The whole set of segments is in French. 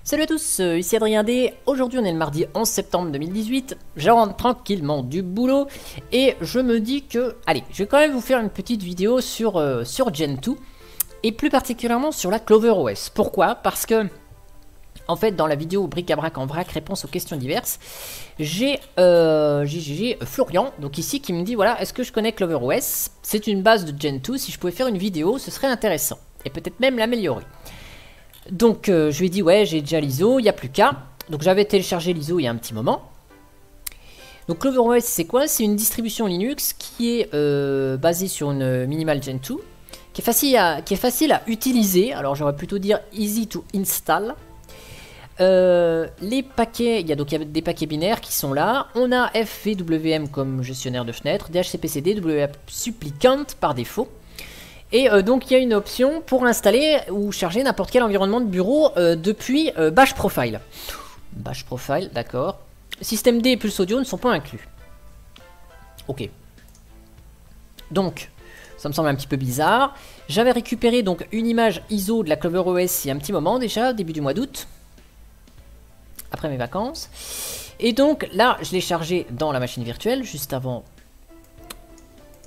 Salut à tous, ici Adrien D. Aujourd'hui on est le mardi 11 septembre 2018, je rentre tranquillement du boulot et je me dis que, allez, je vais quand même vous faire une petite vidéo sur Gen 2 et plus particulièrement sur la CloverOS. Pourquoi? Parce que, en fait, dans la vidéo bric-à-brac en vrac, réponse aux questions diverses, j'ai Florian, donc ici, qui me dit, voilà, est-ce que je connais CloverOS? C'est une base de Gen 2, si je pouvais faire une vidéo, ce serait intéressant, et peut-être même l'améliorer. Donc je lui ai dit ouais, j'ai déjà l'ISO, il n'y a plus qu'à. Donc j'avais téléchargé l'ISO il y a un petit moment. Donc CloverOS c'est quoi? C'est une distribution Linux qui est basée sur une minimal Gen 2, qui est facile à utiliser. Alors j'aurais plutôt dire easy to install. Les paquets, il y a des paquets binaires qui sont là. On a FWM comme gestionnaire de fenêtres, DHCP-CD, WAP supplicant par défaut. Et donc il y a une option pour installer ou charger n'importe quel environnement de bureau depuis Bash Profile. Bash Profile, d'accord. Système D et Pulse Audio ne sont pas inclus. Ok. Donc, ça me semble un petit peu bizarre. J'avais récupéré donc une image ISO de la CloverOS il y a un petit moment déjà, début du mois d'août. Après mes vacances. Et donc là, je l'ai chargé dans la machine virtuelle juste avant...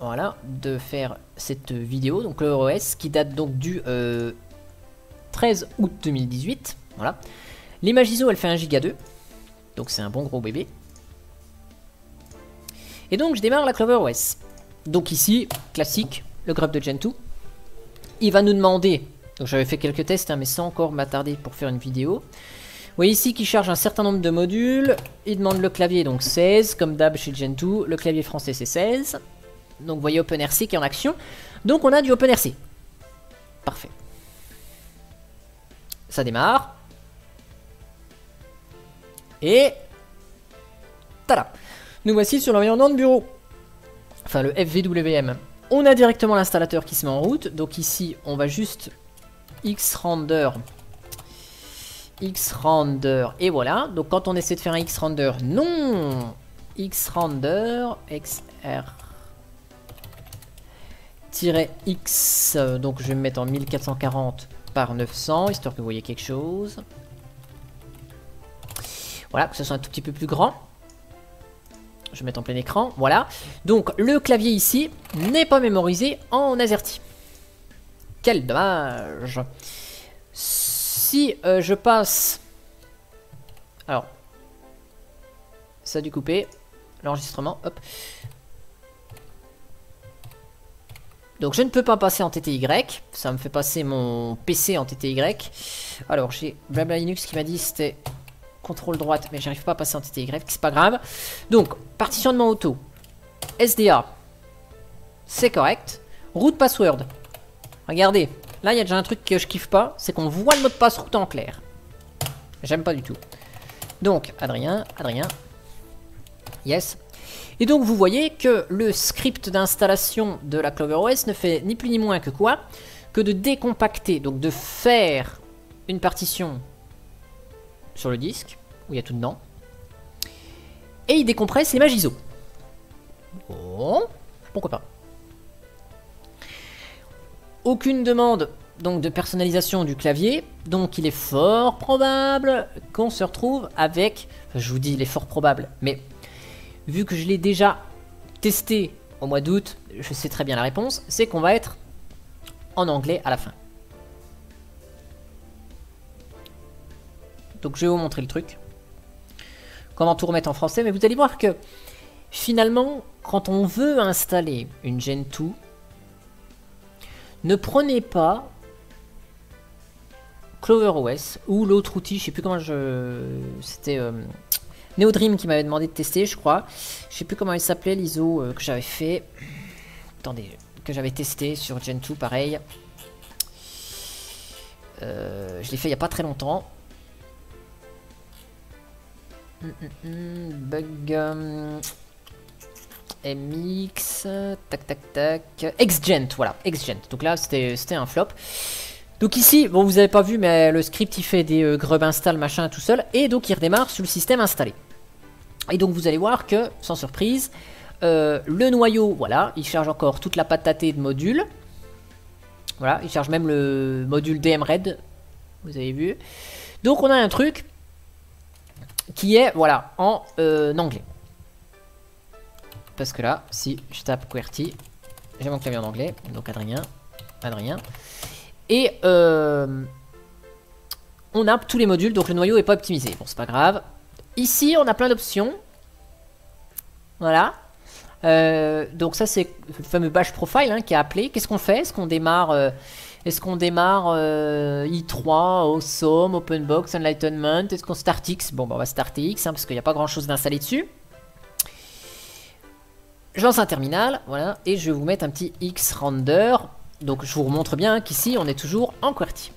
Voilà, de faire cette vidéo, donc CloverOS, qui date donc du 13 août 2018. Voilà. L'image ISO, elle fait 1 Go 2, donc c'est un bon gros bébé. Et donc je démarre la CloverOS. Donc ici, classique, le grub de Gen 2. Il va nous demander, donc j'avais fait quelques tests, hein, mais sans encore m'attarder pour faire une vidéo. Vous voyez ici qu'il charge un certain nombre de modules. Il demande le clavier, donc 16, comme d'hab chez Gen 2. Le clavier français, c'est 16. Donc vous voyez OpenRC qui est en action. Donc on a du OpenRC. Parfait. Ça démarre. Et... tada. Nous voici sur l'environnement de bureau. Enfin le FWM. On a directement l'installateur qui se met en route. Donc ici on va juste Xrender. Xrender. Et voilà. Donc quand on essaie de faire un Xrender, non. Xrender. XR. X, donc je vais me mettre en 1440 par 900, histoire que vous voyez quelque chose. Voilà, que ce soit un tout petit peu plus grand. Je vais mettre en plein écran, voilà. Donc le clavier ici n'est pas mémorisé en AZERTY. Quel dommage. Si je passe... Alors, ça a dû couper l'enregistrement, hop. Donc je ne peux pas passer en TTY, ça me fait passer mon PC en TTY. Alors j'ai Blabla Linux qui m'a dit c'était contrôle droite, mais j'arrive pas à passer en TTY, c'est pas grave. Donc partitionnement auto, SDA, c'est correct. Root password, regardez, là il y a déjà un truc que je kiffe pas, c'est qu'on voit le mot de passe route en clair. J'aime pas du tout. Donc Adrien, yes. Et donc vous voyez que le script d'installation de la CloverOS ne fait ni plus ni moins que quoi? Que de décompacter, donc de faire une partition sur le disque, où il y a tout dedans. Et il décompresse l'image ISO. Bon, pourquoi pas. Aucune demande donc de personnalisation du clavier, donc il est fort probable qu'on se retrouve avec... Enfin, je vous dis il est fort probable, mais... Vu que je l'ai déjà testé au mois d'août, je sais très bien la réponse, c'est qu'on va être en anglais à la fin. Donc je vais vous montrer le truc. Comment tout remettre en français, mais vous allez voir que finalement, quand on veut installer une Gen 2, ne prenez pas CloverOS ou l'autre outil, je sais plus comment c'était... NeoDream qui m'avait demandé de tester, je crois. Je sais plus comment il s'appelait, l'ISO que j'avais fait. Attendez, que j'avais testé sur Gen 2, pareil. Je l'ai fait il n'y a pas très longtemps. Bug... MX... Tac. Xgent, voilà, Xgent. Donc là, c'était un flop. Donc ici, bon vous avez pas vu mais le script il fait des grub install machin tout seul et donc il redémarre sur le système installé. Et donc vous allez voir que, sans surprise, le noyau, voilà, il charge encore toute la patatée de modules. Voilà, il charge même le module DMRED, vous avez vu. Donc on a un truc qui est, voilà, en anglais. Parce que là, si je tape QWERTY, j'ai mon clavier en anglais, donc Adrien. Et on a tous les modules, donc le noyau n'est pas optimisé. Bon, c'est pas grave. Ici, on a plein d'options. Voilà. Donc ça, c'est le fameux bash profile hein, qui est appelé. Qu'est-ce qu'on fait? Est-ce qu'on démarre i3, Awesome, Openbox, Enlightenment? Est-ce qu'on start X? Bon, bah, on va starter X hein, parce qu'il n'y a pas grand-chose d'installé dessus. Je lance un terminal, voilà, et je vais vous mettre un petit X-Render. Donc je vous remontre bien qu'ici, on est toujours en QWERTY.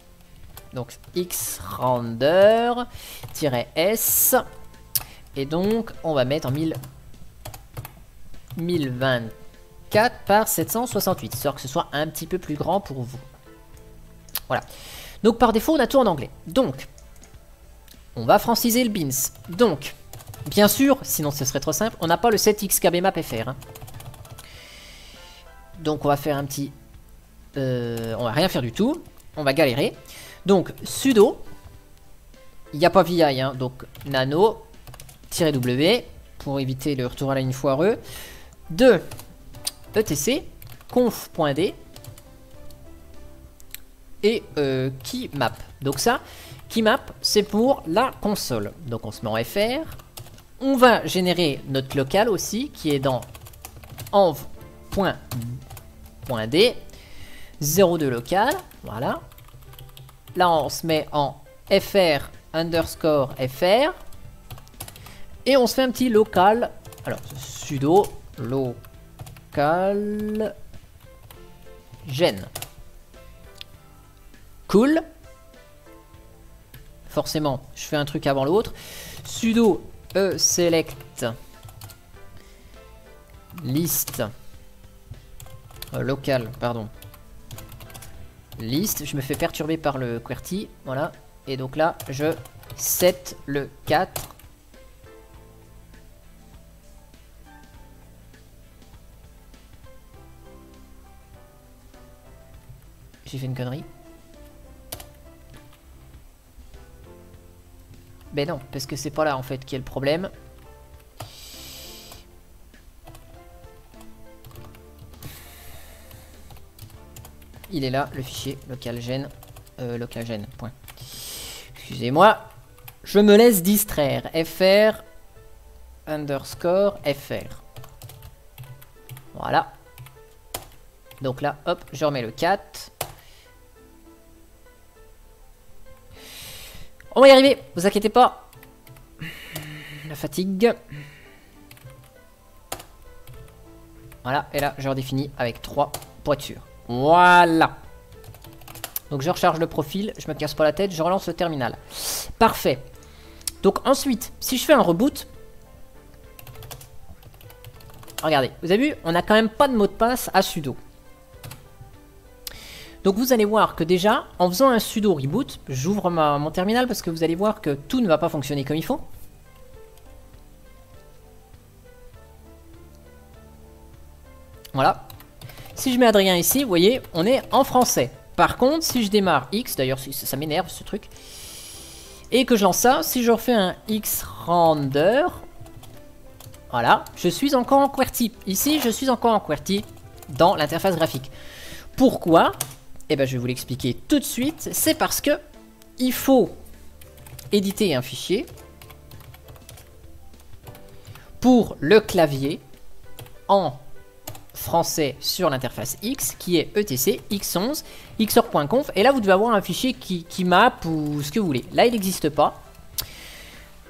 Donc X-Render-S. Et donc, on va mettre en 1024 par 768, histoire que ce soit un petit peu plus grand pour vous. Voilà. Donc par défaut, on a tout en anglais. Donc, on va franciser le bins. Donc, bien sûr, sinon ce serait trop simple, on n'a pas le 7xkbmapfr. Hein. Donc on va faire un petit... on va rien faire du tout. On va galérer. Donc, sudo, il n'y a pas VI, hein, donc nano-w, pour éviter le retour à la ligne foireux, de etc conf.d et keymap. Donc ça, keymap, c'est pour la console. Donc on se met en FR. On va générer notre local aussi, qui est dans env.d 02 local. Voilà. Là, on se met en fr underscore fr. Et on se fait un petit local. Alors, sudo local gen. Cool. Forcément, je fais un truc avant l'autre. Sudo select list local, pardon. List, je me fais perturber par le QWERTY, voilà. Et donc là, je set le 4. J'ai fait une connerie. Ben non, parce que c'est pas là en fait qui est le problème. Il est là, le fichier localgen. Localgen, point. Excusez-moi. Je me laisse distraire. fr underscore fr. Voilà. Donc là, hop, je remets le 4. On va y arriver, vous inquiétez pas. La fatigue. Voilà, et là, je redéfinis avec 3 pour être sûr. Voilà. Donc je recharge le profil, je me casse pas la tête, je relance le terminal. Parfait. Donc ensuite, si je fais un reboot, regardez, vous avez vu, on n'a quand même pas de mot de passe à sudo. Donc vous allez voir que déjà, en faisant un sudo reboot, j'ouvre mon terminal parce que vous allez voir que tout ne va pas fonctionner comme il faut. Voilà. Si je mets Adrien ici, vous voyez, on est en français. Par contre, si je démarre X, d'ailleurs ça m'énerve ce truc, et que je lance ça, si je refais un X-Render, voilà, je suis encore en QWERTY. Ici, je suis encore en QWERTY dans l'interface graphique. Pourquoi? Eh bien, je vais vous l'expliquer tout de suite. C'est parce que il faut éditer un fichier pour le clavier en français sur l'interface X qui est etc x11 xor.conf, et là vous devez avoir un fichier qui map ou ce que vous voulez. Là il n'existe pas,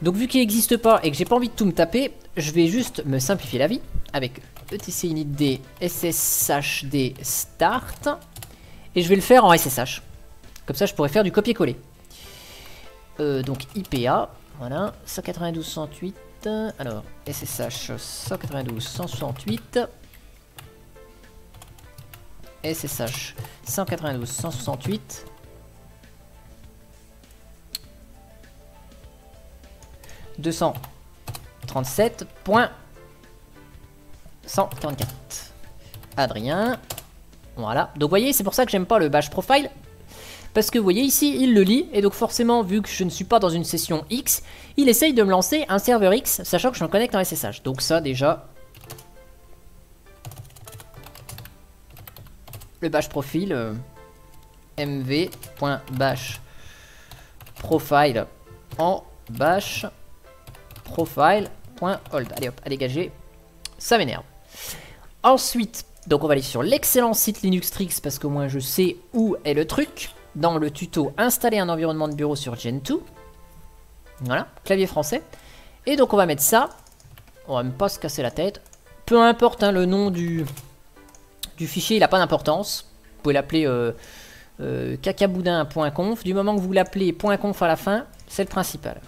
donc vu qu'il n'existe pas et que j'ai pas envie de tout me taper, je vais juste me simplifier la vie avec etc initd sshd start, et je vais le faire en SSH, comme ça je pourrais faire du copier-coller. Donc IPA, voilà, 192.168, alors SSH 192.168, SSH 192.168, .137.144. Adrien. Voilà. Donc vous voyez, c'est pour ça que j'aime pas le bash profile. parce que vous voyez ici, il le lit, et donc forcément, vu que je ne suis pas dans une session X, il essaye de me lancer un serveur X, sachant que je me connecte en SSH. Donc ça, déjà, le bash profil, mv.bash profile en bash profile.hold. Allez hop, à dégager, ça m'énerve. Ensuite, donc on va aller sur l'excellent site Linuxtrix parce qu'au moins je sais où est le truc. Dans le tuto, installer un environnement de bureau sur Gentoo. Voilà, clavier français. Et donc on va mettre ça. On va même pas se casser la tête. Peu importe hein, le nom du fichier, il n'a pas d'importance. Vous pouvez l'appeler cacaboudin.conf. Du moment que vous l'appelez .conf à la fin, c'est le principal.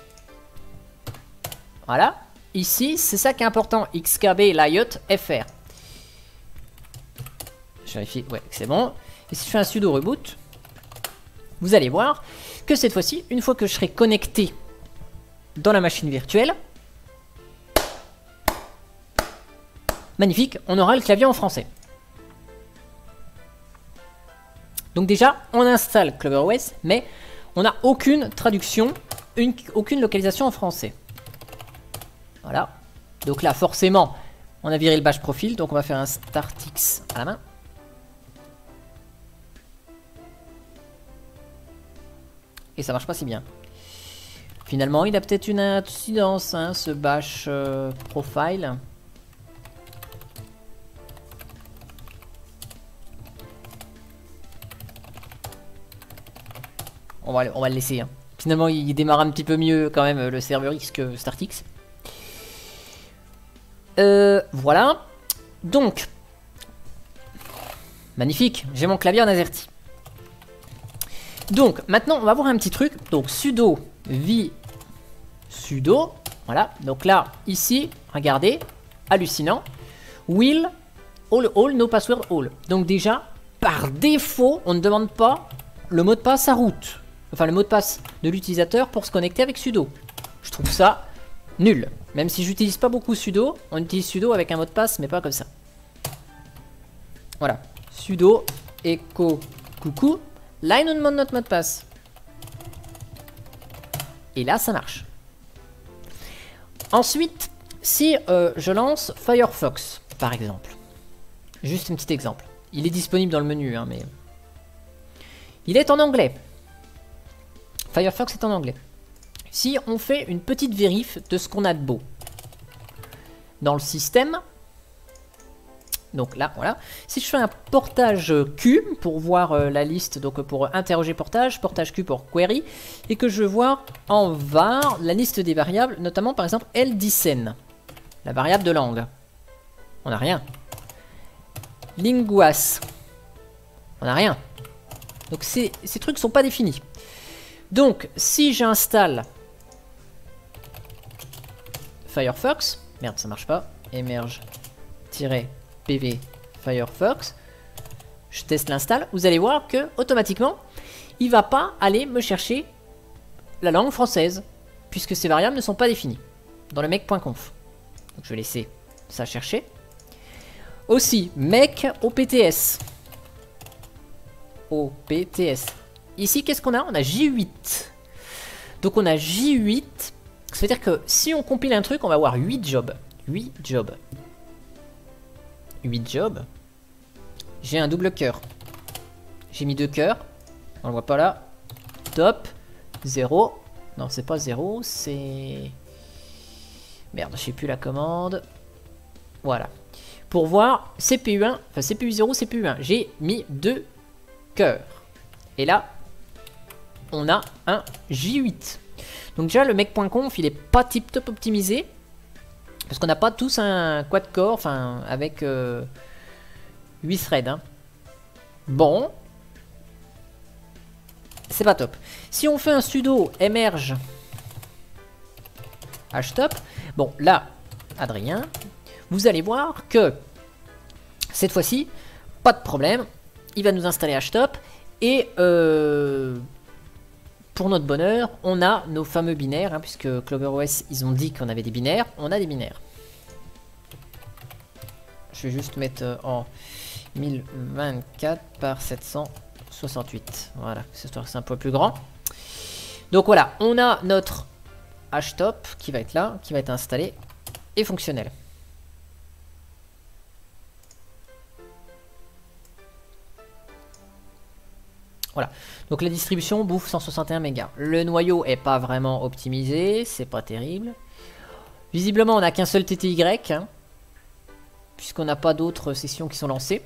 Voilà. Ici, c'est ça qui est important. XKB Liot FR. Je vérifie, ouais, c'est bon. Et si je fais un sudo reboot, vous allez voir que cette fois-ci, une fois que je serai connecté dans la machine virtuelle, magnifique, on aura le clavier en français. Donc déjà, on installe CloverOS, mais on n'a aucune traduction, aucune localisation en français. Voilà. Donc là, forcément, on a viré le bash profil, donc on va faire un startx à la main. Et ça marche pas si bien. Finalement, il a peut-être une incidence, hein, ce bash profile. On va le laisser. Hein. Finalement, il démarre un petit peu mieux quand même le serveur X que StartX. Voilà. Donc, magnifique. J'ai mon clavier en AZERTY. Donc, maintenant, on va voir un petit truc. Donc, sudo vi sudo. Voilà. Donc là, ici, regardez. Hallucinant. Will all no password all. Donc déjà, par défaut, on ne demande pas le mot de passe à root. Enfin, le mot de passe de l'utilisateur pour se connecter avec sudo. Je trouve ça nul. Même si j'utilise pas beaucoup sudo, on utilise sudo avec un mot de passe, mais pas comme ça. Voilà. Sudo echo coucou. Là, il nous demande notre mot de passe. Et là, ça marche. Ensuite, si je lance Firefox, par exemple. Juste un petit exemple. Il est disponible dans le menu, hein, mais... Il est en anglais. Firefox est en anglais. Si on fait une petite vérif de ce qu'on a de beau. Dans le système... Donc là, voilà. Si je fais un portage Q pour voir la liste, donc pour interroger portage Q pour query, et que je vois en var la liste des variables, notamment par exemple ldicen, la variable de langue. On n'a rien. Linguas. On n'a rien. Donc ces trucs ne sont pas définis. Donc si j'installe Firefox, merde ça marche pas, emerge-pv Firefox, je teste l'install, vous allez voir que automatiquement il va pas aller me chercher la langue française puisque ces variables ne sont pas définies dans le make.conf. Donc je vais laisser ça chercher. Aussi make OPTS. Ici qu'est-ce qu'on a? On a J8. Donc on a J8. Ça veut dire que si on compile un truc, on va avoir 8 jobs. 8 jobs. J'ai un double cœur. J'ai mis 2 cœurs. On le voit pas là. Top. 0. Non, c'est pas 0, c'est... Merde, je sais plus la commande. Voilà. Pour voir CPU1, enfin CPU0, CPU1. J'ai mis 2 cœurs. Et là, on a un J8. Donc déjà, le make.conf, il est pas tip top optimisé. Parce qu'on n'a pas tous un quad-core, enfin, avec 8 threads. Hein. Bon. C'est pas top. Si on fait un sudo emerge htop, bon, là, Adrien, vous allez voir que cette fois-ci, pas de problème. Il va nous installer htop. Et pour notre bonheur, on a nos fameux binaires, hein, puisque CloverOS, ils ont dit qu'on avait des binaires. On a des binaires. Je vais juste mettre en 1024 par 700 68. Voilà, c'est un peu plus grand. Donc voilà, on a notre htop qui va être là, qui va être installé et fonctionnel. Voilà, donc la distribution bouffe 161 mégas. Le noyau est pas vraiment optimisé, c'est pas terrible. Visiblement, on n'a qu'un seul TTY, hein, puisqu'on n'a pas d'autres sessions qui sont lancées.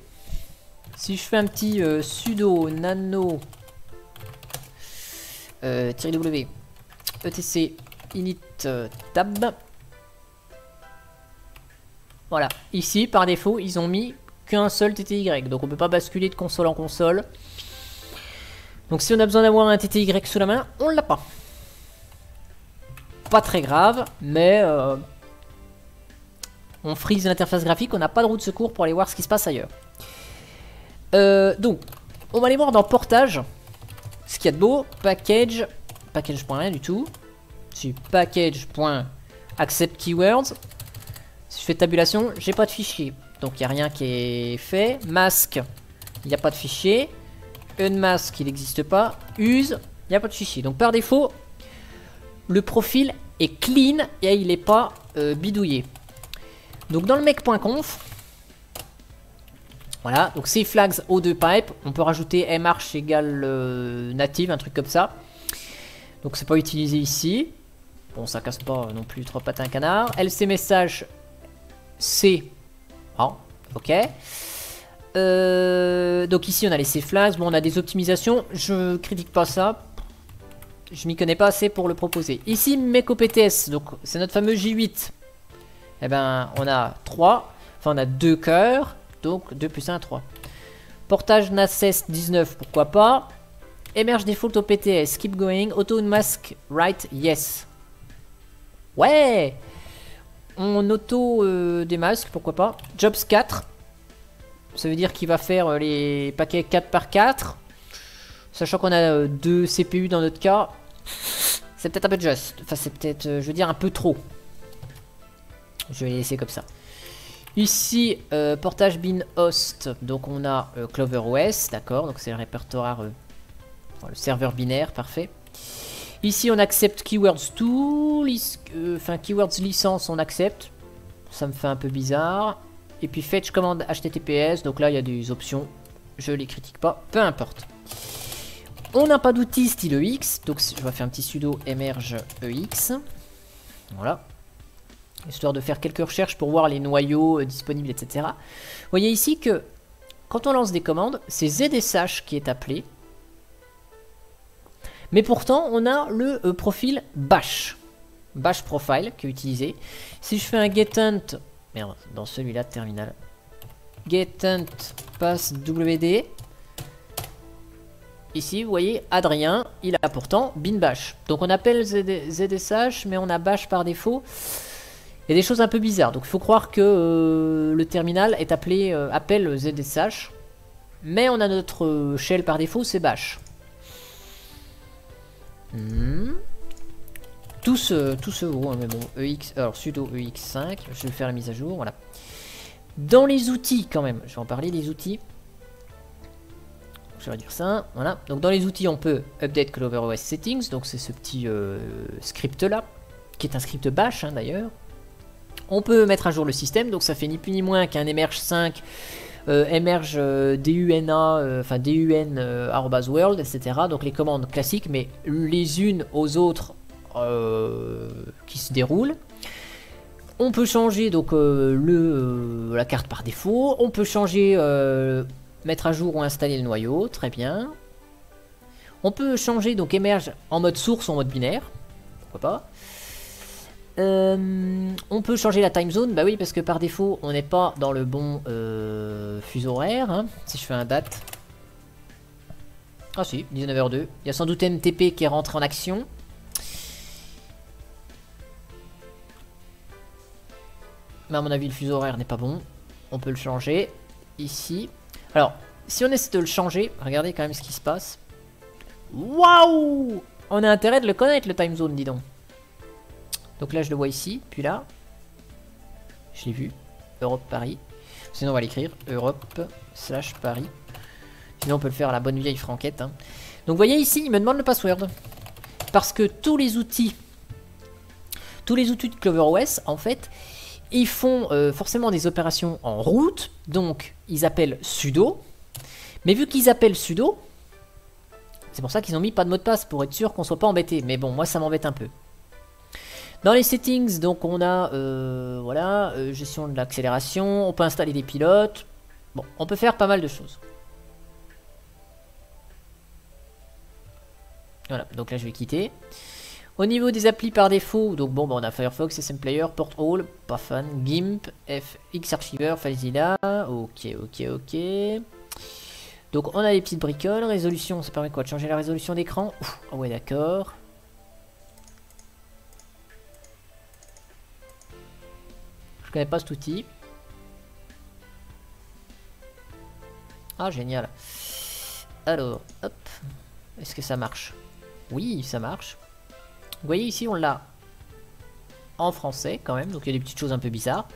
Si je fais un petit sudo nano -w etc init tab. Voilà, ici par défaut ils ont mis qu'un seul TTY, donc on peut pas basculer de console en console. Donc si on a besoin d'avoir un TTY sous la main, on l'a pas. Pas très grave, mais on freeze l'interface graphique, on n'a pas de roue de secours pour aller voir ce qui se passe ailleurs. Donc, on va aller voir dans Portage ce qu'il y a de beau. Package.rien du tout. Si package.accept keywords. Si je fais tabulation, j'ai pas de fichier. Donc, il n'y a rien qui est fait. Mask, il n'y a pas de fichier. Unmask, il n'existe pas. Use, il n'y a pas de fichier. Donc, par défaut, le profil est clean et il n'est pas bidouillé. Donc, dans le mec.conf, voilà, donc ces flags O2 pipe, on peut rajouter march égale native, un truc comme ça. Donc c'est pas utilisé ici. Bon, ça casse pas non plus trois pattes à un canard. LC message C. Ah, ok. Donc ici on a les C flags. Bon, on a des optimisations. Je critique pas ça. Je m'y connais pas assez pour le proposer. Ici, MECOPTS, donc c'est notre fameux J8. Eh ben, on a 3. Enfin, on a 2 cœurs. Donc 2 plus 1, 3. Portage NASS 19, pourquoi pas. Emerge default OPTS, keep going. Auto unmask right, yes. Ouais. On auto démasque, pourquoi pas. Jobs 4. Ça veut dire qu'il va faire les paquets 4 par 4. Sachant qu'on a 2 CPU dans notre cas. C'est peut-être un peu juste. Enfin, c'est peut-être, je veux dire, un peu trop. Je vais les laisser comme ça. Ici, portage bin host, donc on a CloverOS, d'accord, donc c'est le répertoire, enfin, le serveur binaire, parfait. Ici, on accepte keywords tout, enfin keywords licence, on accepte, ça me fait un peu bizarre. Et puis fetch commande HTTPS, donc là il y a des options, je les critique pas, peu importe. On n'a pas d'outil style EX, donc je vais faire un petit sudo emerge EX, voilà. Histoire de faire quelques recherches pour voir les noyaux disponibles, etc. Vous voyez ici que quand on lance des commandes, c'est ZSH qui est appelé. Mais pourtant, on a le profil bash. Bash profile qui est utilisé. Si je fais un getInt, merde, dans celui-là de terminal. GetInt pass WD. Ici, vous voyez, Adrien, il a pourtant bin bash. Donc on appelle ZSH, mais on a bash par défaut. Il y a des choses un peu bizarres, donc il faut croire que le terminal est appelé appelle ZSH, mais on a notre shell par défaut, c'est bash. Tout ce haut, hein, mais bon, EX, alors sudo EX5, je vais faire la mise à jour, voilà. Dans les outils quand même, je vais en parler des outils. Je vais dire ça, voilà. Donc dans les outils, on peut update CloverOS settings, donc c'est ce petit script là, qui est un script bash hein, d'ailleurs. On peut mettre à jour le système, donc ça fait ni plus ni moins qu'un emerge 5, emerge DUNA, enfin DUN @world, etc. Donc les commandes classiques, mais les unes aux autres qui se déroulent. On peut changer donc la carte par défaut. On peut changer, mettre à jour ou installer le noyau, très bien. On peut changer donc emerge en mode source ou en mode binaire, pourquoi pas. On peut changer la time zone, bah oui parce que par défaut on n'est pas dans le bon fuseau horaire hein. Si je fais un date, ah si, 19h02, il y a sans doute NTP qui est rentré en action. Mais à mon avis le fuseau horaire n'est pas bon. On peut le changer ici. Alors si on essaie de le changer, regardez quand même ce qui se passe. Waouh, on a intérêt de le connaître le time zone, dis donc. Donc là je le vois ici, puis là, je l'ai vu, Europe Paris. Sinon on va l'écrire, Europe/Paris. Mais on peut le faire à la bonne vieille franquette. Hein. Donc vous voyez ici, il me demande le password. Parce que tous les outils de CloverOS, en fait, ils font forcément des opérations en route. Donc ils appellent sudo. Mais vu qu'ils appellent sudo, c'est pour ça qu'ils ont mis pas de mot de passe, pour être sûr qu'on soit pas embêté. Mais bon, moi ça m'embête un peu. Dans les settings, donc on a voilà, gestion de l'accélération, on peut installer des pilotes. Bon, on peut faire pas mal de choses. Voilà, donc là je vais quitter. Au niveau des applis par défaut, donc bon, bah, on a Firefox, SM Player, Porthole, pas fan, GIMP, Xarchiver, FileZilla, ok. Donc on a les petites bricoles, résolution, ça permet quoi de changer la résolution d'écran? Oh ouais d'accord. Je connais pas cet outil. Ah génial. Alors, hop. Est-ce que ça marche? Oui, ça marche. Vous voyez ici on l'a en français quand même, donc il y a des petites choses un peu bizarres.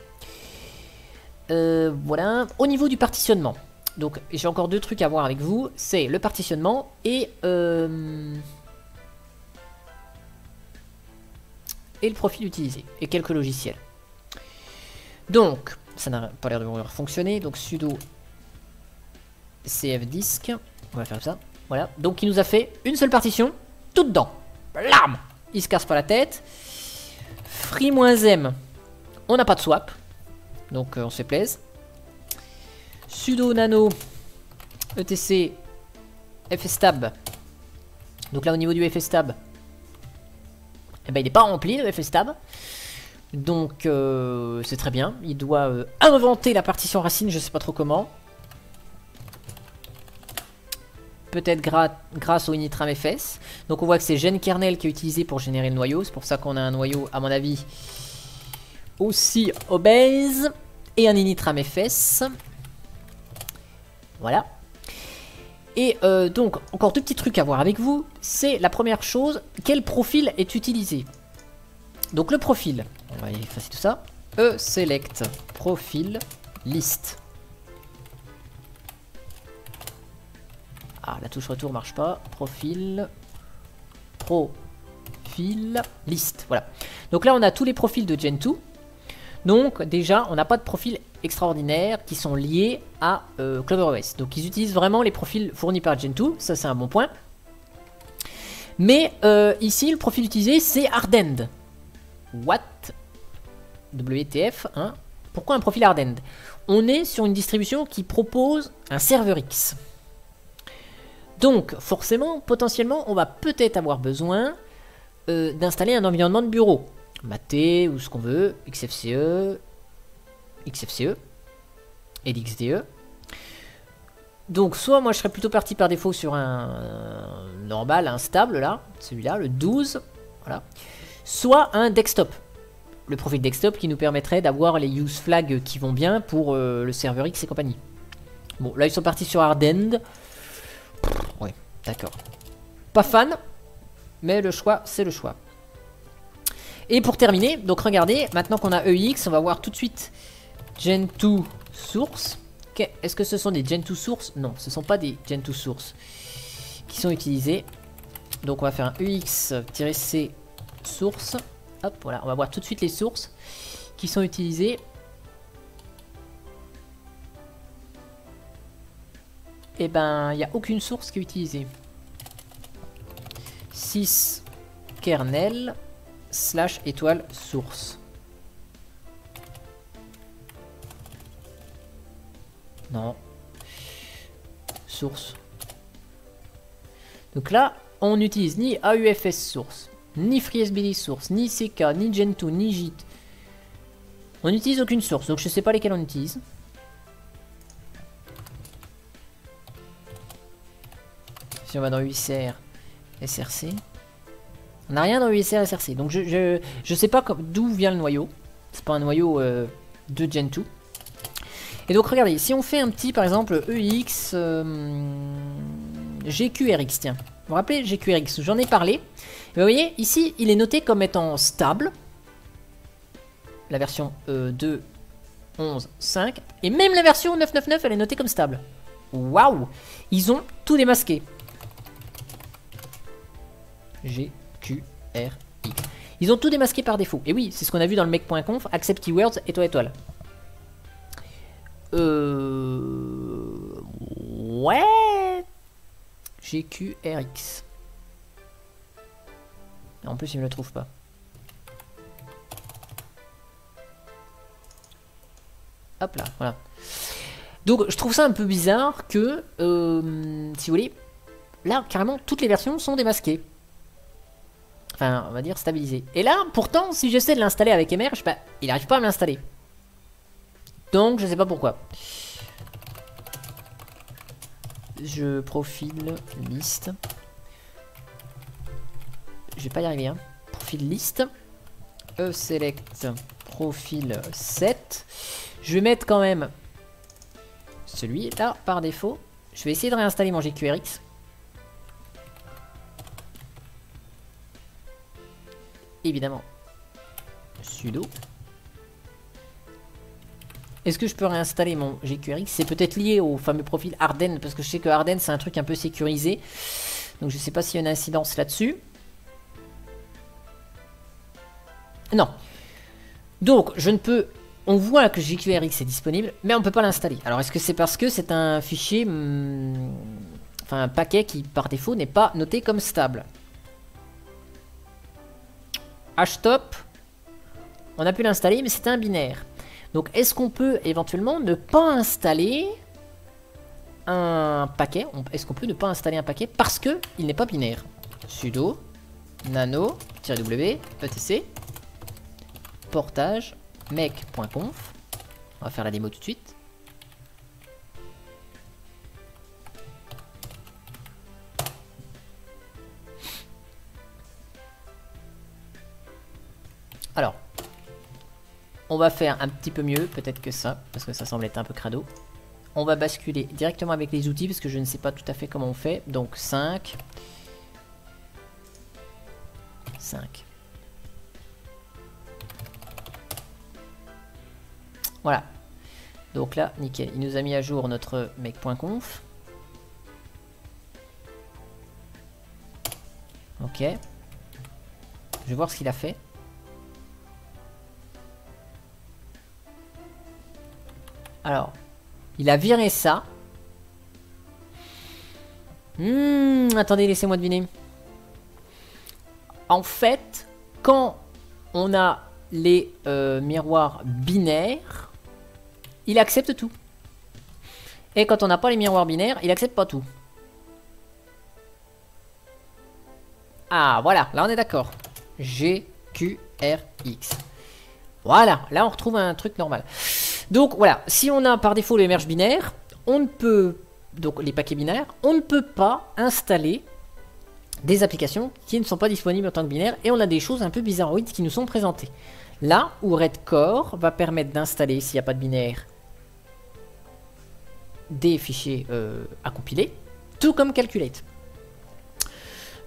Voilà. Au niveau du partitionnement. Donc j'ai encore deux trucs à voir avec vous. C'est le partitionnement et le profil utilisé. Et quelques logiciels. Donc, ça n'a pas l'air de vouloir fonctionner. Donc sudo cfdisk. On va faire ça. Voilà. Donc il nous a fait une seule partition. Tout dedans. Blam! Il se casse pas la tête. Free-m. On n'a pas de swap. Donc on se fait plaisir. Sudo nano etc fstab. Donc là au niveau du fstab, eh ben, il n'est pas rempli le fstab. Donc c'est très bien. Il doit inventer la partition racine, je sais pas trop comment. Peut-être grâce au initramfs. Donc on voit que c'est genkernel qui est utilisé pour générer le noyau. C'est pour ça qu'on a un noyau à mon avis aussi obèse. Et un initramfs. Voilà. Et donc, encore deux petits trucs à voir avec vous. C'est la première chose, quel profil est utilisé. Donc le profil, on va effacer tout ça. Select profil list. Ah, la touche retour marche pas. Profil list. Voilà. Donc là, on a tous les profils de Gentoo. Donc déjà, on n'a pas de profils extraordinaires qui sont liés à CloverOS. Donc ils utilisent vraiment les profils fournis par Gentoo, ça c'est un bon point. Mais ici, le profil utilisé, c'est Hardened. What? WTF, hein? Pourquoi un profil Hardened? On est sur une distribution qui propose un serveur X. Donc forcément, potentiellement, on va peut-être avoir besoin d'installer un environnement de bureau. Mate ou ce qu'on veut, XFCE et l'XDE. Donc soit moi je serais plutôt parti par défaut sur un normal, un stable là, celui-là, le 12, voilà. Soit un desktop. Le profil desktop qui nous permettrait d'avoir les use flags qui vont bien pour le serveur X et compagnie. Bon, là ils sont partis sur Hardened. Ouais, d'accord. Pas fan, mais le choix, c'est le choix. Et pour terminer, donc regardez, maintenant qu'on a EX, on va voir tout de suite Gentoo source. Est-ce que ce sont des Gentoo source? Non, ce ne sont pas des Gentoo source qui sont utilisés. Donc on va faire un EX-C source. Hop, voilà, on va voir tout de suite les sources qui sont utilisées. Et ben, il n'y a aucune source qui est utilisée. 6 kernel / étoile source. Non. Source. Donc là, on n'utilise ni AUFS source, ni FreeSBD source, ni CK, ni Gentoo, ni JIT. On n'utilise aucune source, donc je sais pas lesquelles on utilise. Si on va dans USR, SRC. On n'a rien dans USR, SRC. Donc je sais pas d'où vient le noyau. C'est pas un noyau de Gentoo. Et donc regardez, si on fait un petit par exemple EX GQRX, tiens. Vous vous rappelez GQRX, j'en ai parlé. Et vous voyez, ici il est noté comme étant stable. La version 2.11.5. Et même la version 9.9.9 elle est notée comme stable. Waouh! Ils ont tout démasqué. G, Q, R, X. Ils ont tout démasqué par défaut. Et oui, c'est ce qu'on a vu dans le make.conf. Accept keywords, étoile. Ouais. G, Q, R, X. En plus, il me le trouve pas. Hop là, voilà. Donc, je trouve ça un peu bizarre que, si vous voulez, là, carrément, toutes les versions sont démasquées. Enfin, on va dire stabilisées. Et là, pourtant, si j'essaie de l'installer avec Emerge, bah, il n'arrive pas à me l'installer. Donc, je sais pas pourquoi. Je profile liste. Je vais pas y arriver, hein. Profil liste. Select profil 7. Je vais mettre quand même celui-là par défaut. Je vais essayer de réinstaller mon GQRX. Évidemment. Sudo. Est-ce que je peux réinstaller mon GQRX? C'est peut-être lié au fameux profil Arden, parce que je sais que Arden c'est un truc un peu sécurisé. Donc je sais pas s'il y a une incidence là-dessus. Non. Donc je ne peux... On voit que GQRX est disponible, mais on ne peut pas l'installer. Alors est-ce que c'est parce que c'est un fichier... enfin un paquet qui par défaut n'est pas noté comme stable? Htop, on a pu l'installer, mais c'était un binaire. Donc est-ce qu'on peut éventuellement ne pas installer un paquet? Est-ce qu'on peut ne pas installer un paquet parce que il n'est pas binaire? Sudo nano-w etc portage make.conf. On va faire la démo tout de suite. Alors, on va faire un petit peu mieux, peut-être que ça, parce que ça semble être un peu crado. On va basculer directement avec les outils, parce que je ne sais pas tout à fait comment on fait. Donc 5. 5. Voilà. Donc là, nickel. Il nous a mis à jour notre make.conf. Ok. Je vais voir ce qu'il a fait. Alors, il a viré ça. Attendez, laissez-moi deviner. En fait, quand on a les miroirs binaires, il accepte tout. Et quand on n'a pas les miroirs binaires, il accepte pas tout. Ah, voilà, là on est d'accord. GQRX. Voilà, là on retrouve un truc normal. Donc voilà, si on a par défaut les merges binaires, on ne peut, donc les paquets binaires, on ne peut pas installer des applications qui ne sont pas disponibles en tant que binaires, et on a des choses un peu bizarroïdes qui nous sont présentées. Là où Redcore va permettre d'installer, s'il n'y a pas de binaire, des fichiers à compiler, tout comme Calculate.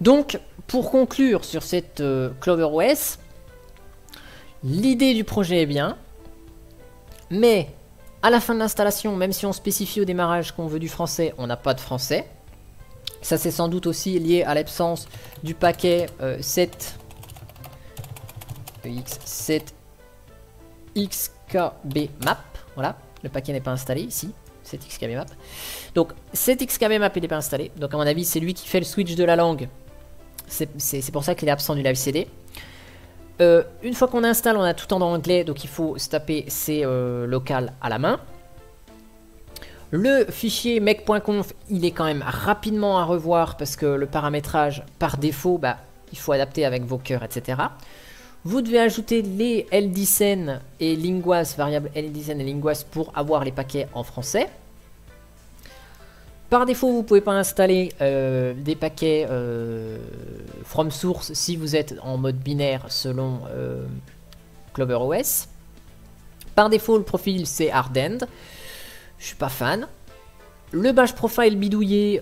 Donc, pour conclure sur cette CloverOS, l'idée du projet est bien, mais à la fin de l'installation, même si on spécifie au démarrage qu'on veut du français, on n'a pas de français. Ça, c'est sans doute aussi lié à l'absence du paquet 7 xkbmap. Voilà, le paquet n'est pas installé ici. 7xkbmap. Donc 7xkbmap il n'est pas installé. Donc à mon avis, c'est lui qui fait le switch de la langue. C'est pour ça qu'il est absent du live CD. Une fois qu'on installe, on a tout en anglais, donc il faut se taper ces locales à la main. Le fichier make.conf, il est quand même rapidement à revoir parce que le paramétrage par défaut, bah, il faut adapter avec vos cœurs, etc. Vous devez ajouter les ldisen et linguas, variables ldisen et linguas pour avoir les paquets en français. Par défaut, vous ne pouvez pas installer des paquets from source si vous êtes en mode binaire selon CloverOS. Par défaut, le profil c'est Ardend. Je suis pas fan. Le bash profile bidouillé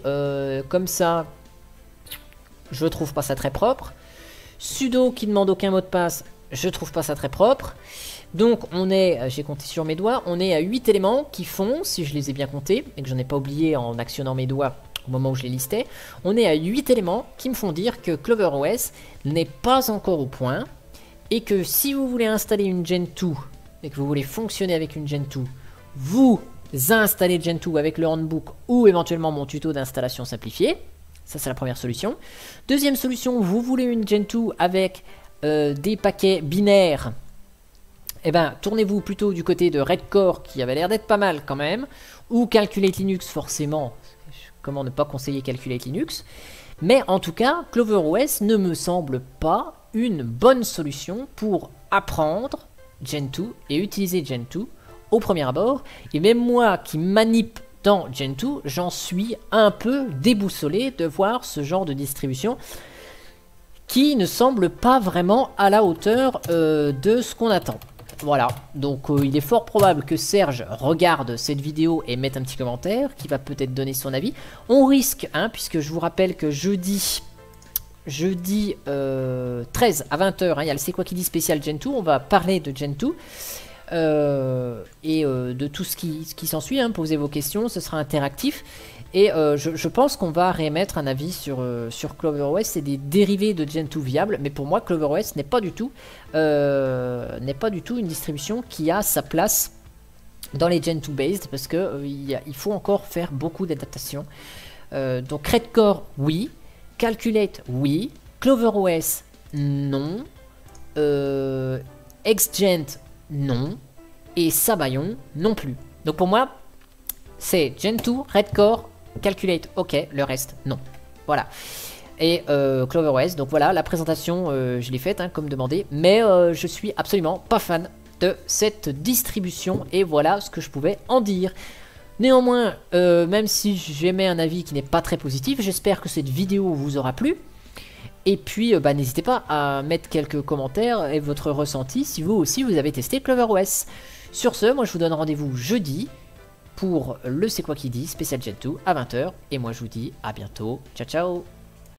comme ça, je trouve pas ça très propre. Sudo qui demande aucun mot de passe, je trouve pas ça très propre. Donc on est, j'ai compté sur mes doigts, on est à 8 éléments qui font, si je les ai bien comptés, et que j'en ai pas oublié en actionnant mes doigts au moment où je les listais, on est à 8 éléments qui me font dire que CloverOS n'est pas encore au point, et que si vous voulez installer une Gen 2, et que vous voulez fonctionner avec une Gen 2, vous installez Gen 2 avec le handbook ou éventuellement mon tuto d'installation simplifié. Ça, c'est la première solution. Deuxième solution, vous voulez une Gen 2 avec des paquets binaires. Eh bien, tournez-vous plutôt du côté de Redcore, qui avait l'air d'être pas mal quand même, ou Calculate Linux, forcément. Comment ne pas conseiller Calculate Linux? Mais en tout cas, CloverOS ne me semble pas une bonne solution pour apprendre Gen 2 et utiliser Gen 2 au premier abord. Et même moi qui manip dans Gen 2, j'en suis un peu déboussolé de voir ce genre de distribution qui ne semble pas vraiment à la hauteur de ce qu'on attend. Voilà, donc il est fort probable que Serge regarde cette vidéo et mette un petit commentaire qui va peut-être donner son avis. On risque, hein, puisque je vous rappelle que jeudi 13 à 20h, hein, il y a le C'est quoi qui dit spécial Gen 2, on va parler de Gen 2 et de tout ce qui s'ensuit, hein, poser vos questions, ce sera interactif. Et je pense qu'on va réémettre un avis sur CloverOS et des dérivés de Gen 2 viables. Mais pour moi, CloverOS n'est pas du tout une distribution qui a sa place dans les Gen 2 based, parce que il faut encore faire beaucoup d'adaptations. Donc Redcore, oui. Calculate, oui. CloverOS, non. Xgent, non. Et Sabayon, non plus. Donc pour moi, c'est Gen 2, Redcore, Calculate, ok, le reste, non. Voilà. Et CloverOS, donc voilà, la présentation, je l'ai faite, hein, comme demandé, mais je suis absolument pas fan de cette distribution, et voilà ce que je pouvais en dire. Néanmoins, même si j'émets un avis qui n'est pas très positif, j'espère que cette vidéo vous aura plu. Et puis, n'hésitez pas à mettre quelques commentaires et votre ressenti si vous aussi vous avez testé CloverOS. Sur ce, moi je vous donne rendez-vous jeudi pour le C'est quoi qui dit spécial Gen 2 à 20h. Et moi je vous dis à bientôt. Ciao ciao.